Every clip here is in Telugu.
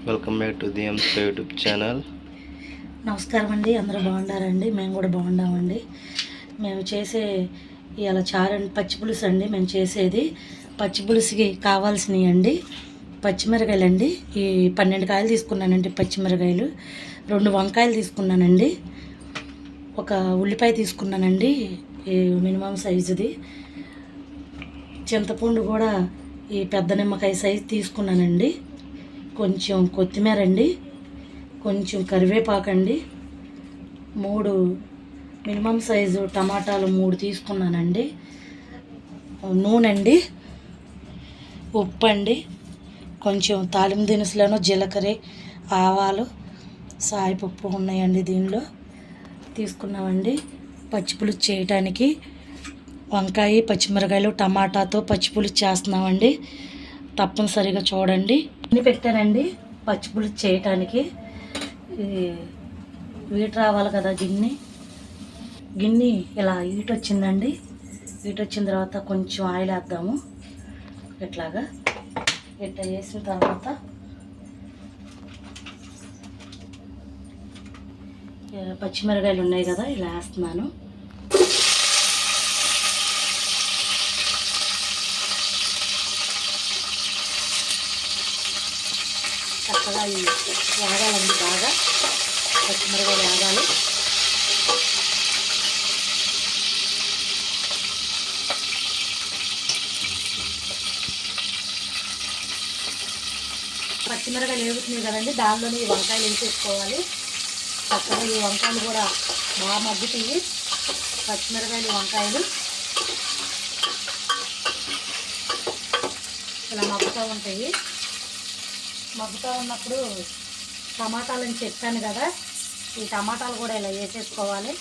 వెల్కమ్ బ్యాక్ టు ది ఎంస్ యూట్యూబ్ ఛానల్. నమస్కారం అండి, అందరూ బాగున్నారండి? మేము కూడా బాగున్నామండి. మేము చేసే ఇలా చారు పచ్చి పులుసు అండి. మేము చేసేది పచ్చి పులుసుకి కావాల్సినవి అండి పచ్చిమిరకాయలు అండి. ఈ 12 కాయలు తీసుకున్నానండి పచ్చిమిరకాయలు, 2 వంకాయలు తీసుకున్నానండి, ఒక ఉల్లిపాయ తీసుకున్నానండి ఈ మినిమం సైజుది, చింతపండు కూడా ఈ పెద్ద నిమ్మకాయ సైజు తీసుకున్నానండి, కొంచెం కొత్తిమీర అండి, కొంచెం కరివేపాకండి, 3 మినిమం సైజు టమాటాలు 3 తీసుకున్నానండి, నూనె అండి, ఉప్పు అండి, కొంచెం తాలింపు దినుసులను జీలకర్ర, ఆవాలు, సాయిపప్పు ఉన్నాయండి దీనిలో తీసుకున్నామండి. పచ్చిపులుసు చేయటానికి వంకాయ, పచ్చిమిరకాయలు, టమాటాతో పచ్చిపులుసు చేస్తున్నామండి. తప్పనిసరిగా చూడండి. గిన్నె పెట్టానండి పచ్చిపులుసు చేయటానికి. వీటి రావాలి కదా గిన్నె ఇలా హీట్ వచ్చిందండి. హీట్ వచ్చిన తర్వాత కొంచెం ఆయిల్ వేద్దాము. ఇట్లా వేసిన తర్వాత పచ్చిమిరకాయలు ఉన్నాయి కదా, ఇలా వేస్తున్నాను. చక్కగా వేగాలండి, బాగా పచ్చిమిరకాయలు వేగాలి. పచ్చిమిరకాయలు వేగుతున్నాయి కదండి, దానిలోనే ఈ వంకాయలు వేసేసుకోవాలి. చక్కగా ఈ వంకాయలు కూడా బాగా మగ్గుతాయి. పచ్చిమిరకాయలు, వంకాయలు ఇలా మగ్గుతూ ఉంటాయి. మగ్గుతూ ఉన్నప్పుడు టమాటాలని చెప్పాను కదా, ఈ టమాటాలు కూడా ఇలా వేసేసుకోవాలి.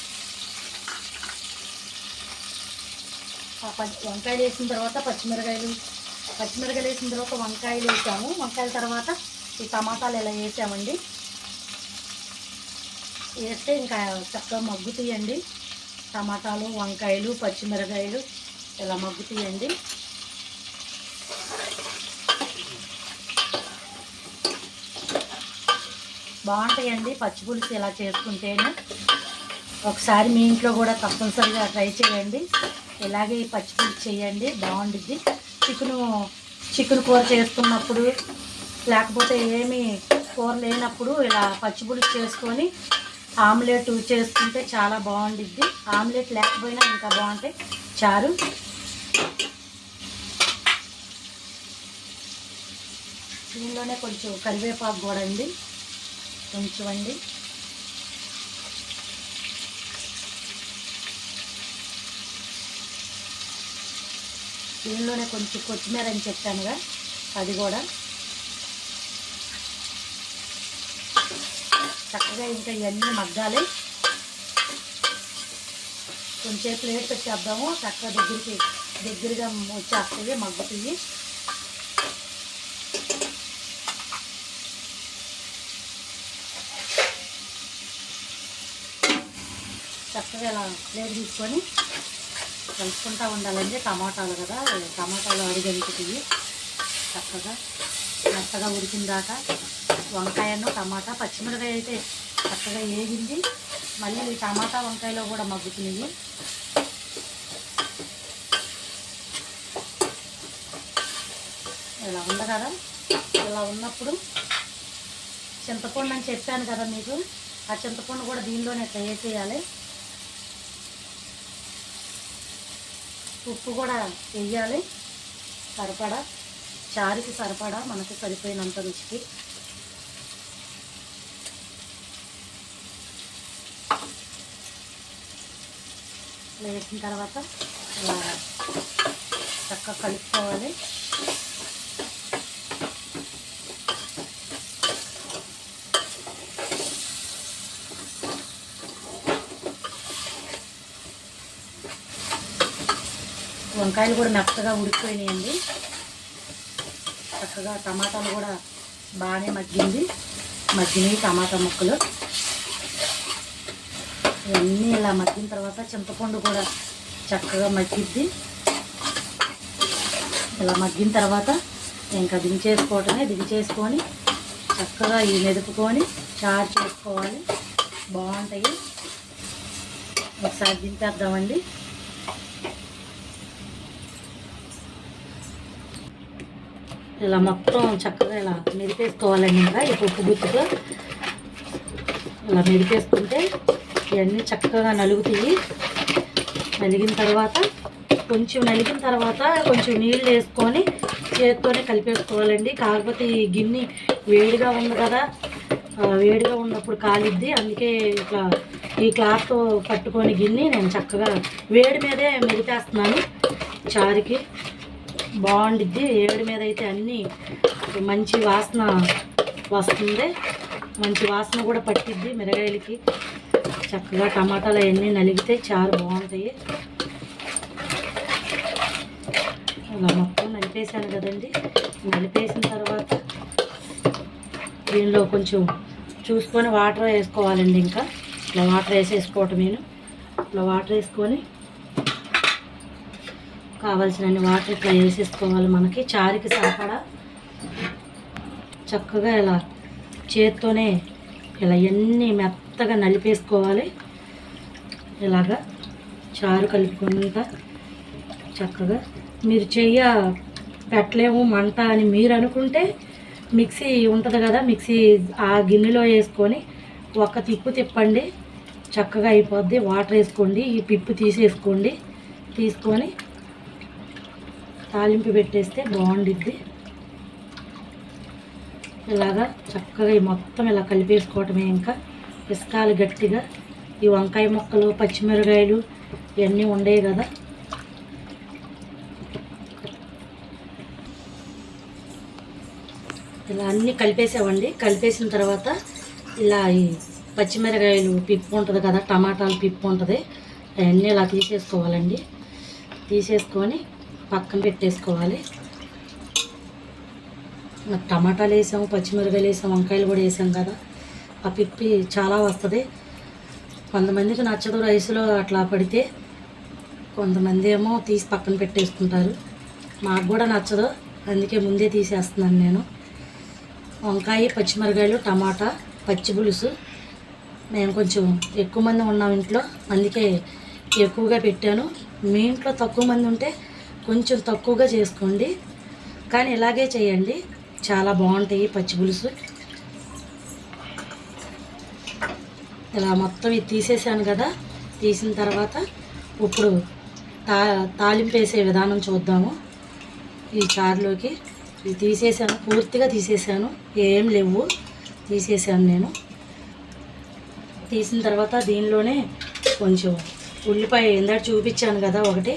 వంకాయలు వేసిన తర్వాత పచ్చిమిరకాయలు వేసిన తర్వాత వంకాయలు వేసాము. వంకాయల తర్వాత ఈ టమాటాలు ఇలా వేసామండి. వేస్తే ఇంకా చక్కగా మగ్గుతాయండి. టమాటాలు, వంకాయలు, పచ్చిమిరకాయలు ఇలా మగ్గుతాయండి. బాగుంటాయండి పచ్చి పులుసు ఇలా చేసుకుంటేనే. ఒకసారి మీ ఇంట్లో కూడా తప్పనిసరిగా ట్రై చేయండి. ఇలాగే ఈ పచ్చి పులుసు చేయండి, బాగుండిద్ది. చికెన్ కూర చేసుకున్నప్పుడు, లేకపోతే ఏమీ కూర లేనప్పుడు ఇలా పచ్చి పులుసు చేసుకొని ఆమ్లెట్ చేసుకుంటే చాలా బాగుండిద్ది. ఆమ్లెట్ లేకపోయినా ఇంకా బాగుంటాయి చారు. దీనిలోనే కొంచెం కరివేపాకు కూడా అండి, కొంచెం అండి. దీనిలోనే కొంచెం కొత్తిమీర అని చెప్పానుగా, అది కూడా చక్కగా ఇంకా ఇవన్నీ మగ్గాలి. కొంచెం ప్లేట్ పెట్టేద్దాము, చక్కగా దగ్గరగా వచ్చేస్తాయి, మగ్గుతాయి. చక్కగా ఇలా ప్లేట్ తీసుకొని కలుపుకుంటూ ఉండాలండి. టమాటాలు కదా, టమాటాలు అడిగెంటుతాయి. చక్కగా మెత్తగా ఉడికిన దాకా వంకాయను, టమాటా, పచ్చిమిరకాయ అయితే చక్కగా వేగింది. మళ్ళీ ఈ టమాటా వంకాయలో కూడా మగ్గుతున్నాయి. ఇలా ఉంది కదా, ఇలా ఉన్నప్పుడు చింతపండు అని చెప్పాను కదా మీకు, ఆ చింతపండు కూడా దీనిలోనే ఇట్లా వేసేయాలి. ఉప్పు కూడా వేయాలి సరిపడా, చారుకి సరిపడా, మనకు సరిపోయినంత రుచికి. వేసిన తర్వాత ఇలా చక్కగా కలుపుకోవాలి. వంకాయలు కూడా మెత్తగా ఉడికిపోయినాయండి. చక్కగా టమాటాలు కూడా బాగానే మగ్గినాయి టమాటా ముక్కలు. ఇవన్నీ ఇలా మగ్గిన తర్వాత చింతపండు కూడా చక్కగా మగ్గిద్ది. ఇలా మగ్గిన తర్వాత ఇంకా దించేసుకోవటమే. దించేసుకొని చక్కగా ఇవి మెదుపుకొని చారు చేసుకోవాలి, బాగుంటాయి. ఒకసారి దింపేద్దామండి. ఇలా మొత్తం చక్కగా ఇలా మెదిపేసుకోవాలండి. ఇంకా ఈ పప్పు గుత్తుతో ఇలా మెదిపేసుకుంటే ఇవన్నీ చక్కగా నలుగుతాయి. నలిగిన తర్వాత కొంచెం నీళ్ళు వేసుకొని చేతితోనే కలిపేసుకోవాలండి. కాకపోతే ఈ గిన్నె వేడిగా ఉంది కదా, వేడిగా ఉన్నప్పుడు కాలిద్ది. అందుకే ఇట్లా ఈ క్లాత్ పట్టుకొని గిన్నె నేను చక్కగా వేడి మీదే మెదిపేస్తున్నాను. చారుకి బాగుండిద్ది. వేడి మీద అయితే అన్నీ మంచి వాసన వస్తుంది, మంచి వాసన కూడా పట్టిద్ది మిరగాయలకి. చక్కగా టమాటాలు అవన్నీ నలిగితే చారు బాగుంటాయి. ఇలా మొత్తం నలిపేసాను కదండి. నలిపేసిన తర్వాత దీనిలో కొంచెం చూసుకొని వాటర్ వేసుకోవాలండి. ఇంకా ఇలా వాటర్ వేసేసుకోవటం నేను ఇలా వాటర్ వేసుకొని కావాల్సినన్ని వాటర్ ఇట్లా వేసేసుకోవాలి. మనకి చారుకి సరిపడా చక్కగా ఇలా చేత్తోనే ఇలా ఎన్ని మెత్తగా నలిపేసుకోవాలి. ఇలాగా చారు కలుపుకుంటా చక్కగా. మీరు పెట్టలేము మంట అని మీరు అనుకుంటే మిక్సీ ఉంటుంది కదా, మిక్సీ ఆ గిన్నెలో వేసుకొని ఒక తిప్పండి, చక్కగా అయిపోద్ది. వాటర్ వేసుకోండి, ఈ పిప్పు తీసేసుకోండి. తీసుకొని తాలింపు పెట్టేస్తే బాగుండిద్ది. ఇలాగా చక్కగా ఈ మొత్తం ఇలా కలిపేసుకోవటమే. ఇంకా పిసకాలి గట్టిగా. ఈ వంకాయ ముక్కలు, పచ్చిమిరకాయలు ఇవన్నీ ఉండేవి కదా, ఇలా అన్నీ కలిపేసామండి. కలిపేసిన తర్వాత ఇలా ఈ పచ్చిమిరకాయలు పిప్పు ఉంటుంది కదా, టమాటాలు పిప్పు ఉంటుంది, అవన్నీ ఇలా తీసేసుకోవాలండి. తీసేసుకొని పక్కన పెట్టేసుకోవాలి. టమాటాలు వేసాము, పచ్చిమిరకాయలు వేసాము, వంకాయలు కూడా వేసాం కదా, ఆ పిప్పి చాలా వస్తుంది. కొంతమందికి నచ్చదు రైస్లో అట్లా పడితే, కొంతమంది ఏమో తీసి పక్కన పెట్టేసుకుంటారు. మాకు కూడా నచ్చదు, అందుకే ముందే తీసేస్తున్నాను నేను. వంకాయ, పచ్చిమిరకాయలు, టమాటా, పచ్చి పులుసు. మేము కొంచెం ఎక్కువ మంది ఉన్నాం ఇంట్లో, అందుకే ఎక్కువగా పెట్టాను. మీ ఇంట్లో తక్కువ మంది ఉంటే కొంచెం తక్కువగా చేసుకోండి, కానీ ఇలాగే చేయండి, చాలా బాగుంటాయి పచ్చి పులుసు. ఇలా మొత్తం ఇది తీసేసాను కదా. తీసిన తర్వాత ఇప్పుడు తాలింపు వేసే విధానం చూద్దాము. ఈ చారులోకి ఇది తీసేసాను, పూర్తిగా తీసేసాను, ఏం లేవు, తీసేసాను నేను. తీసిన తర్వాత దీనిలోనే కొంచెం ఉల్లిపాయ ఇందాక చూపించాను కదా, ఒకటి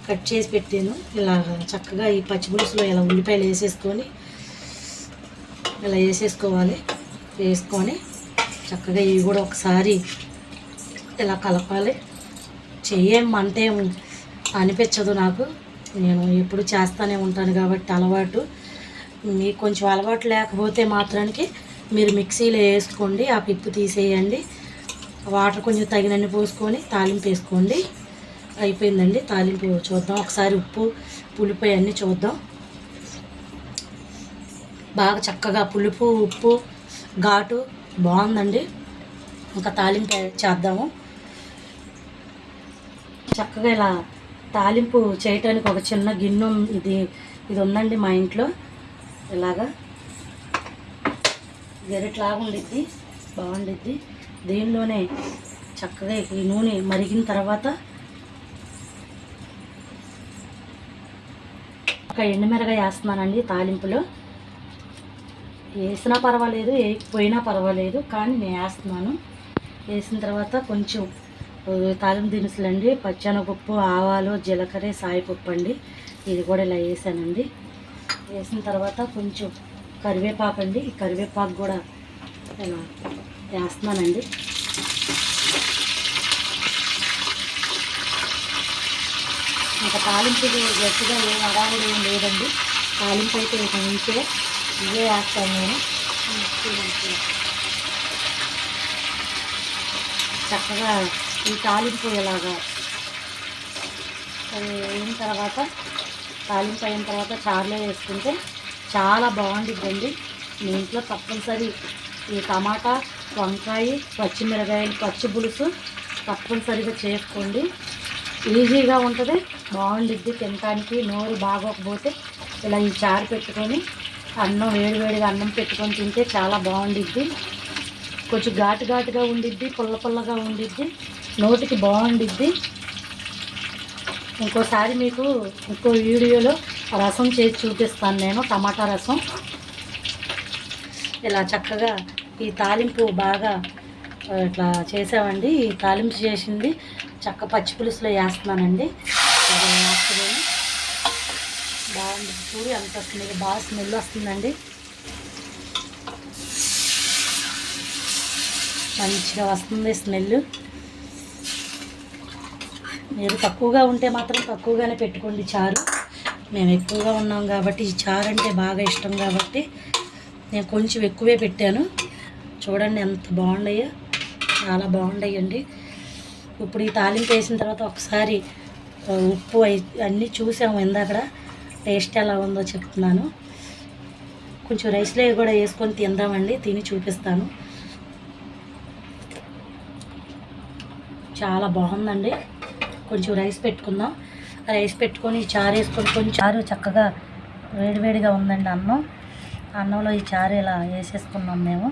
కట్ చేసి పెట్టాను. ఇలా చక్కగా ఈ పచ్చి పులుసులో ఇలా ఉల్లిపాయలు వేసేసుకొని ఇలా వేసేసుకోవాలి. వేసుకొని చక్కగా ఇవి కూడా ఒకసారి ఇలా కలపాలి. చెయ్యేం మంటేం అనిపించదు నాకు, నేను ఎప్పుడు చేస్తూనే ఉంటాను కాబట్టి అలవాటు. మీకు కొంచెం అలవాటు లేకపోతే మాత్రానికి మీరు మిక్సీలో వేసుకోండి, ఆ పిప్పు తీసేయండి, వాటర్ కొంచెం తగినన్ని పోసుకొని తాలింపు వేసుకోండి. అయిపోయిందండి తాలింపు. చూద్దాం ఒకసారి ఉప్పు, పులుపు అన్నీ చూద్దాం. బాగా చక్కగా పులుపు, ఉప్పు, ఘాటు బాగుందండి. ఇంకా తాలింపు చేద్దాము. చక్కగా ఇలా తాలింపు చేయటానికి ఒక చిన్న గిన్నె ఇది ఉందండి మా ఇంట్లో. ఇలాగా గెరిట్లాగా ఉండిద్ది, బాగుండిద్ది. దీనిలోనే చక్కగా ఈ నూనె మరిగిన తర్వాత ఒక ఎండుమిరగాయ వేస్తున్నానండి తాలింపులో. వేసినా పర్వాలేదు, వేయకపోయినా పర్వాలేదు, కానీ నేను వేస్తున్నాను. వేసిన తర్వాత కొంచెం తాలింపు దినుసులు అండి, పచ్చెనగపప్పు, ఆవాలు, జీలకర్ర, సాయిపప్పు అండి, ఇది కూడా ఇలా వేసానండి. వేసిన తర్వాత కొంచెం కరివేపాకు అండి, ఈ కరివేపాకు కూడా ఇలా వేస్తున్నానండి. ఇంకా తాలింపు గట్టిగా ఏం అడావుడు ఏం లేదండి. తాలింపు అయితే ఇక నుంచే ఇవే వేస్తాను నేను. చక్కగా ఈ తాలింపు ఇలాగా అయిన తర్వాత చారులో వేసుకుంటే చాలా బాగుండిద్దండి. మీ ఇంట్లో తప్పనిసరి ఈ టమాటా, వంకాయ, పచ్చిమిరకాయలు, పచ్చి పులుసు తప్పనిసరిగా చేసుకోండి. ఈజీగా ఉంటుంది, బాగుండిద్ది. తినడానికి నోరు బాగోకపోతే ఇలా ఈ చారు పెట్టుకొని అన్నం వేడివేడిగా అన్నం పెట్టుకొని తింటే చాలా బాగుండిద్ది. కొంచెం ఘాటుగా ఉండిద్ది, పుల్లగా ఉండిద్ది, నోటికి బాగుండిద్ది. ఇంకోసారి మీకు ఇంకో వీడియోలో రసం చేసి చూపిస్తాను నేను, టమాటా రసం. ఇలా చక్కగా ఈ తాలింపు బాగా ఇట్లా చేసామండి. ఈ తాలింపు చేసింది చక్క పచ్చి పులుసులో వేస్తున్నానండి. వేస్తున్నాను, బాగుంది. చూడు ఎంత వస్తుంది, బాగా స్మెల్ వస్తుందండి. మంచిగా వస్తుంది స్మెల్. మీరు తక్కువగా ఉంటే మాత్రం తక్కువగానే పెట్టుకోండి చారు. మేము ఎక్కువగా ఉన్నాం కాబట్టి ఈ చారు అంటే బాగా ఇష్టం కాబట్టి నేను కొంచెం ఎక్కువే పెట్టాను. చూడండి ఎంత బాగున్నాయో, చాలా బాగున్నాయండి. ఇప్పుడు ఈ తాలింపు వేసిన తర్వాత ఒకసారి ఉప్పు అన్నీ చూసాము ఇందాక. టేస్ట్ ఎలా ఉందో చెప్తున్నాను. కొంచెం రైస్లో కూడా వేసుకొని తిందామండి, తిని చూపిస్తాను. చాలా బాగుందండి. కొంచెం రైస్ పెట్టుకుందాం. రైస్ పెట్టుకొని చారు వేసుకొని కొంచెం చారు చక్కగా వేడివేడిగా ఉందండి అన్నం. అన్నంలో ఈ చారు ఇలా వేసేసుకున్నాం మేము.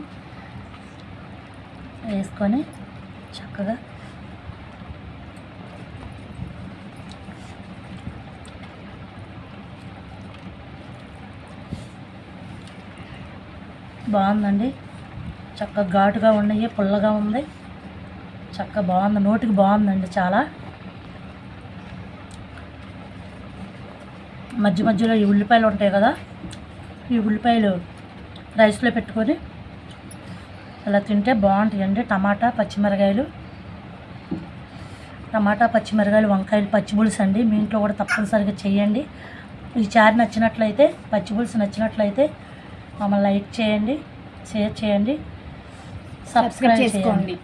వేసుకొని చక్కగా బాగుందండి. చక్కగా ఘాటుగా ఉన్నాయి, పుల్లగా ఉంది, చక్కగా బాగుంది, నోటికి బాగుందండి చాలా. మధ్యలో ఈ ఉల్లిపాయలు ఉంటాయి కదా, ఈ ఉల్లిపాయలు రైస్లో పెట్టుకొని అలా తింటే బాగుంటాయండి. టమాటా పచ్చిమిరకాయలు, వంకాయలు, పచ్చి పులుసు అండి. మీ ఇంట్లో కూడా తప్పనిసరిగా చేయండి. ఈ చారు నచ్చినట్లయితే, పచ్చి పులుసు నచ్చినట్లయితే మమ్మల్ని లైక్ చేయండి, షేర్ చేయండి, సబ్స్క్రైబ్ చేసుకోండి.